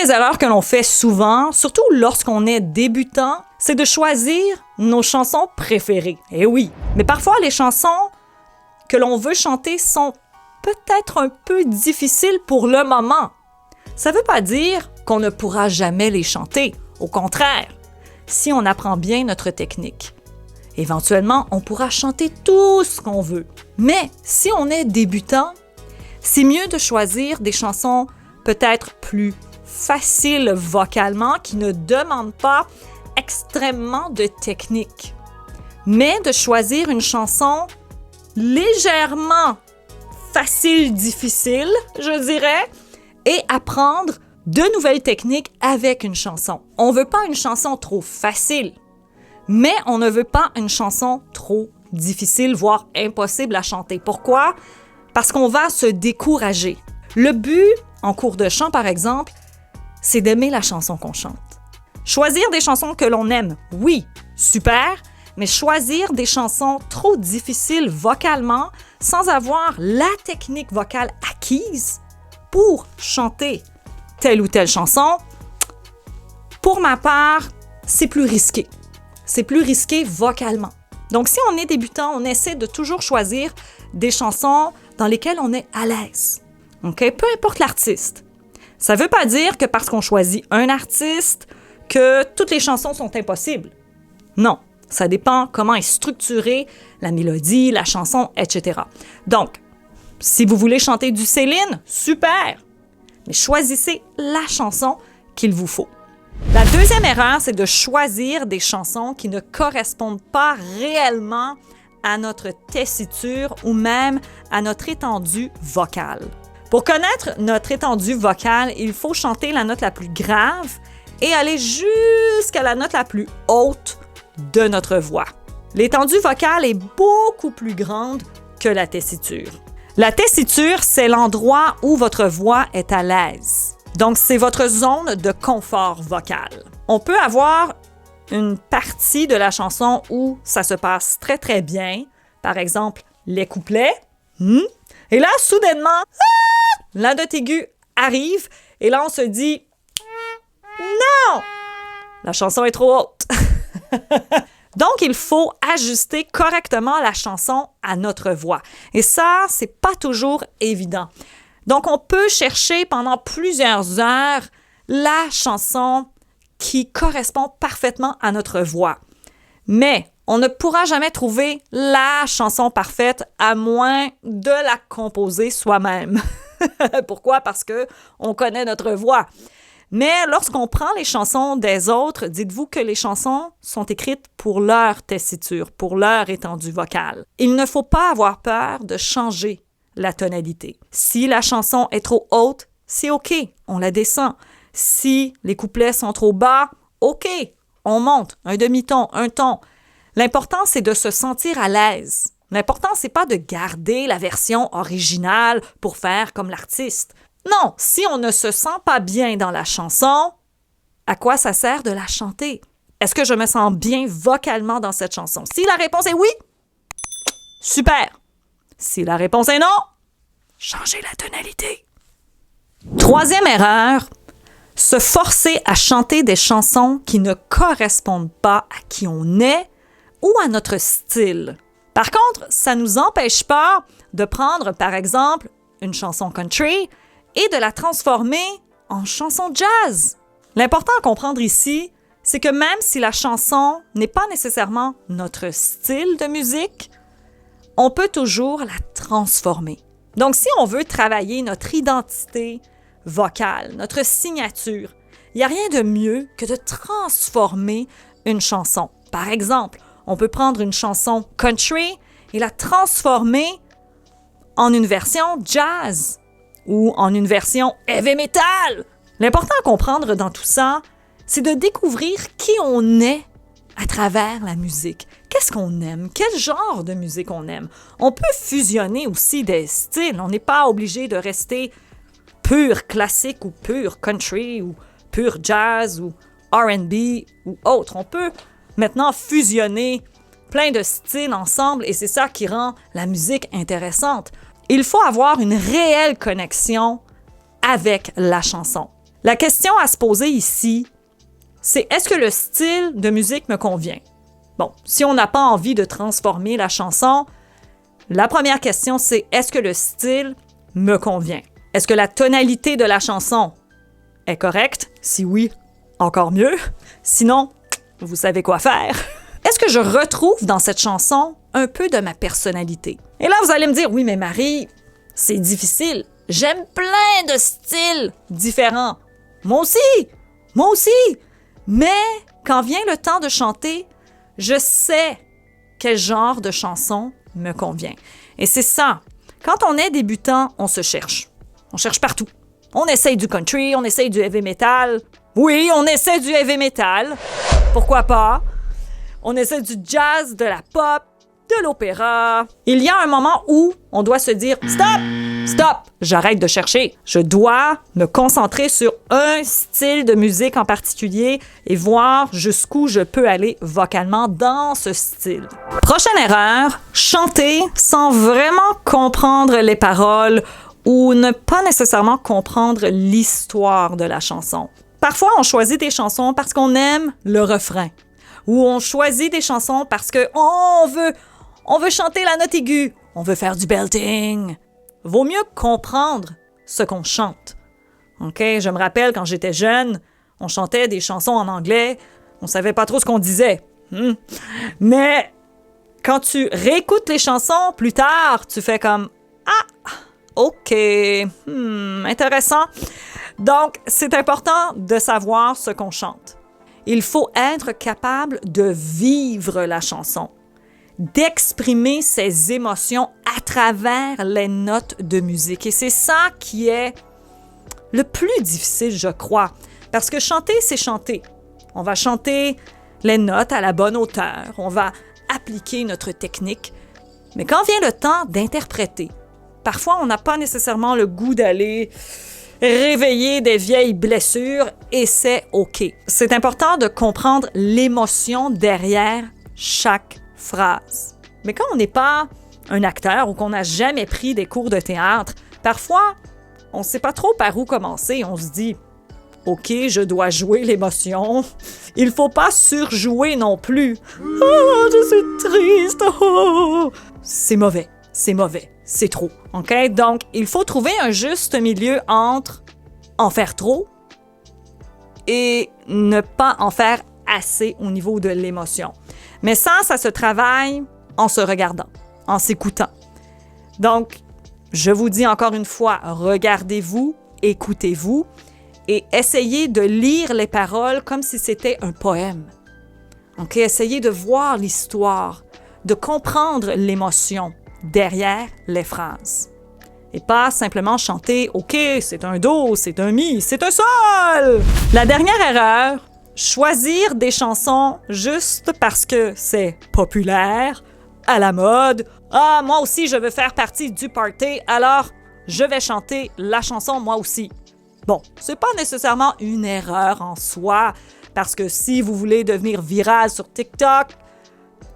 des erreurs que l'on fait souvent, surtout lorsqu'on est débutant, c'est de choisir nos chansons préférées. Eh oui, mais parfois les chansons que l'on veut chanter sont peut-être un peu difficiles pour le moment. Ça ne veut pas dire qu'on ne pourra jamais les chanter. Au contraire, si on apprend bien notre technique. Éventuellement, on pourra chanter tout ce qu'on veut. Mais si on est débutant, c'est mieux de choisir des chansons peut-être plus faciles vocalement, qui ne demandent pas extrêmement de technique, mais de choisir une chanson légèrement facile, difficile, je dirais, et apprendre de nouvelles techniques avec une chanson. On ne veut pas une chanson trop facile, mais on ne veut pas une chanson trop difficile, voire impossible à chanter. Pourquoi? Parce qu'on va se décourager. Le but, en cours de chant par exemple, c'est d'aimer la chanson qu'on chante. Choisir des chansons que l'on aime, oui, super, mais choisir des chansons trop difficiles vocalement sans avoir la technique vocale acquise pour chanter telle ou telle chanson, pour ma part, c'est plus risqué. C'est plus risqué vocalement. Donc, si on est débutant, on essaie de toujours choisir des chansons dans lesquelles on est à l'aise. Okay? Peu importe l'artiste. Ça ne veut pas dire que parce qu'on choisit un artiste, que toutes les chansons sont impossibles. Non, ça dépend comment est structurée la mélodie, la chanson, etc. Donc, si vous voulez chanter du Céline, super! Mais choisissez la chanson qu'il vous faut. La deuxième erreur, c'est de choisir des chansons qui ne correspondent pas réellement à notre tessiture ou même à notre étendue vocale. Pour connaître notre étendue vocale, il faut chanter la note la plus grave et aller jusqu'à la note la plus haute de notre voix. L'étendue vocale est beaucoup plus grande que la tessiture. La tessiture, c'est l'endroit où votre voix est à l'aise. Donc, c'est votre zone de confort vocal. On peut avoir une partie de la chanson où ça se passe très, très bien. Par exemple, les couplets. Et là, soudainement, la note aiguë arrive et là, on se dit « Non! La chanson est trop haute! » Donc, il faut ajuster correctement la chanson à notre voix. Et ça, c'est pas toujours évident. Donc, on peut chercher pendant plusieurs heures la chanson qui correspond parfaitement à notre voix. Mais on ne pourra jamais trouver la chanson parfaite à moins de la composer soi-même. Pourquoi? Parce qu'on connaît notre voix. Mais lorsqu'on prend les chansons des autres, dites-vous que les chansons sont écrites pour leur tessiture, pour leur étendue vocale. Il ne faut pas avoir peur de changer la tonalité. Si la chanson est trop haute, c'est OK, on la descend. Si les couplets sont trop bas, OK, on monte un demi-ton, un ton. L'important, c'est de se sentir à l'aise. L'important, c'est pas de garder la version originale pour faire comme l'artiste. Non, si on ne se sent pas bien dans la chanson, à quoi ça sert de la chanter? Est-ce que je me sens bien vocalement dans cette chanson? Si la réponse est oui, super. Si la réponse est non, changez la tonalité. Troisième erreur, se forcer à chanter des chansons qui ne correspondent pas à qui on est ou à notre style. Par contre, ça ne nous empêche pas de prendre, par exemple, une chanson country et de la transformer en chanson jazz. L'important à comprendre ici, c'est que même si la chanson n'est pas nécessairement notre style de musique, on peut toujours la transformer. Donc, si on veut travailler notre identité vocale, notre signature, il n'y a rien de mieux que de transformer une chanson. Par exemple, on peut prendre une chanson country et la transformer en une version jazz ou en une version heavy metal. L'important à comprendre dans tout ça, c'est de découvrir qui on est à travers la musique. Qu'est-ce qu'on aime? Quel genre de musique on aime? On peut fusionner aussi des styles. On n'est pas obligé de rester pur classique ou pur country ou pur jazz ou R&B ou autre. On peut maintenant fusionner plein de styles ensemble et c'est ça qui rend la musique intéressante. Il faut avoir une réelle connexion avec la chanson. La question à se poser ici, c'est est-ce que le style de musique me convient? Bon, si on n'a pas envie de transformer la chanson, la première question, c'est est-ce que le style me convient? Est-ce que la tonalité de la chanson est correcte? Si oui, encore mieux. Sinon, vous savez quoi faire. Est-ce que je retrouve dans cette chanson un peu de ma personnalité? Et là, vous allez me dire, oui, mais Marie, c'est difficile. J'aime plein de styles différents. Moi aussi. Mais quand vient le temps de chanter, je sais quel genre de chanson me convient. Et c'est ça. Quand on est débutant, on se cherche. On cherche partout. On essaye du country, on essaye du heavy metal. Oui, on essaie du heavy metal. Pourquoi pas? On essaie du jazz, de la pop, de l'opéra. Il y a un moment où on doit se dire « Stop! J'arrête de chercher. Je dois me concentrer sur un style de musique en particulier et voir jusqu'où je peux aller vocalement dans ce style. » Prochaine erreur, chanter sans vraiment comprendre les paroles ou ne pas nécessairement comprendre l'histoire de la chanson. Parfois, on choisit des chansons parce qu'on aime le refrain. Ou on choisit des chansons parce qu'on veut chanter la note aiguë. On veut faire du belting. Vaut mieux comprendre ce qu'on chante. OK? Je me rappelle, quand j'étais jeune, on chantait des chansons en anglais. On savait pas trop ce qu'on disait. Mais quand tu réécoutes les chansons plus tard, tu fais comme « Ah! OK. Intéressant. » Donc, c'est important de savoir ce qu'on chante. Il faut être capable de vivre la chanson, d'exprimer ses émotions à travers les notes de musique. Et c'est ça qui est le plus difficile, je crois. Parce que chanter, c'est chanter. On va chanter les notes à la bonne hauteur. On va appliquer notre technique. Mais quand vient le temps d'interpréter, parfois, on n'a pas nécessairement le goût d'aller réveiller des vieilles blessures et c'est OK. C'est important de comprendre l'émotion derrière chaque phrase. Mais quand on n'est pas un acteur ou qu'on n'a jamais pris des cours de théâtre, parfois, on ne sait pas trop par où commencer. On se dit « OK, je dois jouer l'émotion. Il ne faut pas surjouer non plus. Oh, je suis triste. Oh. » C'est mauvais. C'est trop. OK? Donc, il faut trouver un juste milieu entre en faire trop et ne pas en faire assez au niveau de l'émotion. Mais ça se travaille en se regardant, en s'écoutant. Donc, je vous dis encore une fois, regardez-vous, écoutez-vous et essayez de lire les paroles comme si c'était un poème. OK? Essayez de voir l'histoire, de comprendre l'émotion derrière les phrases. Et pas simplement chanter « OK, c'est un Do, c'est un Mi, c'est un Sol! » La dernière erreur, choisir des chansons juste parce que c'est populaire, à la mode. « Ah, moi aussi, je veux faire partie du party, alors je vais chanter la chanson moi aussi. » Bon, c'est pas nécessairement une erreur en soi, parce que si vous voulez devenir viral sur TikTok,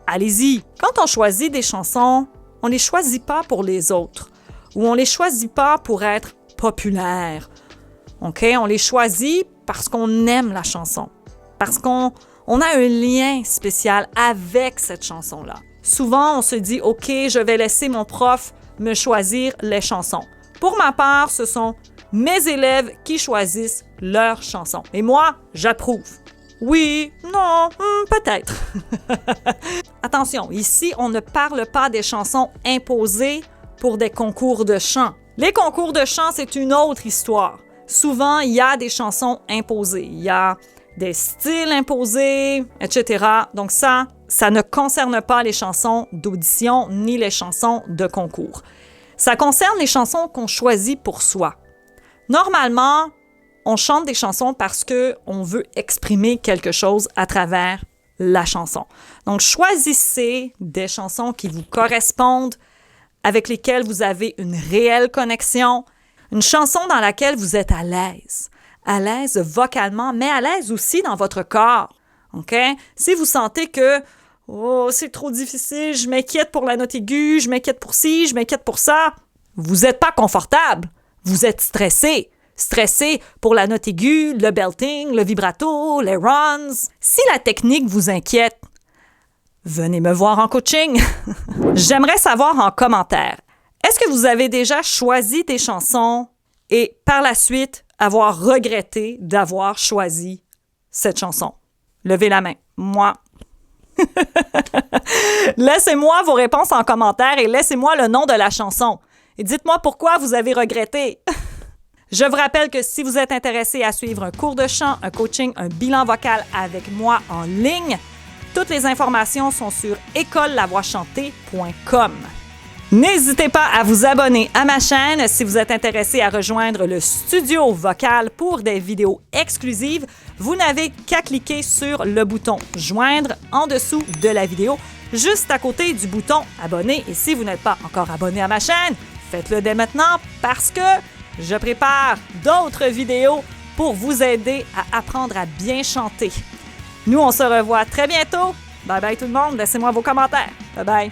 allez-y. Quand on choisit des chansons, on les choisit pas pour les autres ou on les choisit pas pour être populaire. OK? On les choisit parce qu'on aime la chanson, parce qu'on a un lien spécial avec cette chanson-là. Souvent, on se dit « OK, je vais laisser mon prof me choisir les chansons. » Pour ma part, ce sont mes élèves qui choisissent leurs chansons. Et moi, j'approuve. Oui, non, peut-être. Attention, ici, on ne parle pas des chansons imposées pour des concours de chant. Les concours de chant, c'est une autre histoire. Souvent, il y a des chansons imposées. Il y a des styles imposés, etc. Donc ça ne concerne pas les chansons d'audition ni les chansons de concours. Ça concerne les chansons qu'on choisit pour soi. Normalement, on chante des chansons parce qu'on veut exprimer quelque chose à travers la chanson. Donc, choisissez des chansons qui vous correspondent, avec lesquelles vous avez une réelle connexion, une chanson dans laquelle vous êtes à l'aise vocalement, mais à l'aise aussi dans votre corps. OK? Si vous sentez que « Oh, c'est trop difficile, je m'inquiète pour la note aiguë, je m'inquiète pour ci, je m'inquiète pour ça », vous n'êtes pas confortable, vous êtes stressé. stressé pour la note aiguë, le belting, le vibrato, les runs. Si la technique vous inquiète, venez me voir en coaching. J'aimerais savoir en commentaire, est-ce que vous avez déjà choisi des chansons et par la suite avoir regretté d'avoir choisi cette chanson? Levez la main. Moi. Laissez-moi vos réponses en commentaire et laissez-moi le nom de la chanson. Et dites-moi pourquoi vous avez regretté. Je vous rappelle que si vous êtes intéressé à suivre un cours de chant, un coaching, un bilan vocal avec moi en ligne, toutes les informations sont sur écolelavoixchantée.com. N'hésitez pas à vous abonner à ma chaîne si vous êtes intéressé à rejoindre le studio vocal pour des vidéos exclusives. Vous n'avez qu'à cliquer sur le bouton « Joindre » en dessous de la vidéo, juste à côté du bouton « Abonner ». Et si vous n'êtes pas encore abonné à ma chaîne, faites-le dès maintenant parce que je prépare d'autres vidéos pour vous aider à apprendre à bien chanter. Nous, on se revoit très bientôt. Bye bye tout le monde. Laissez-moi vos commentaires. Bye bye.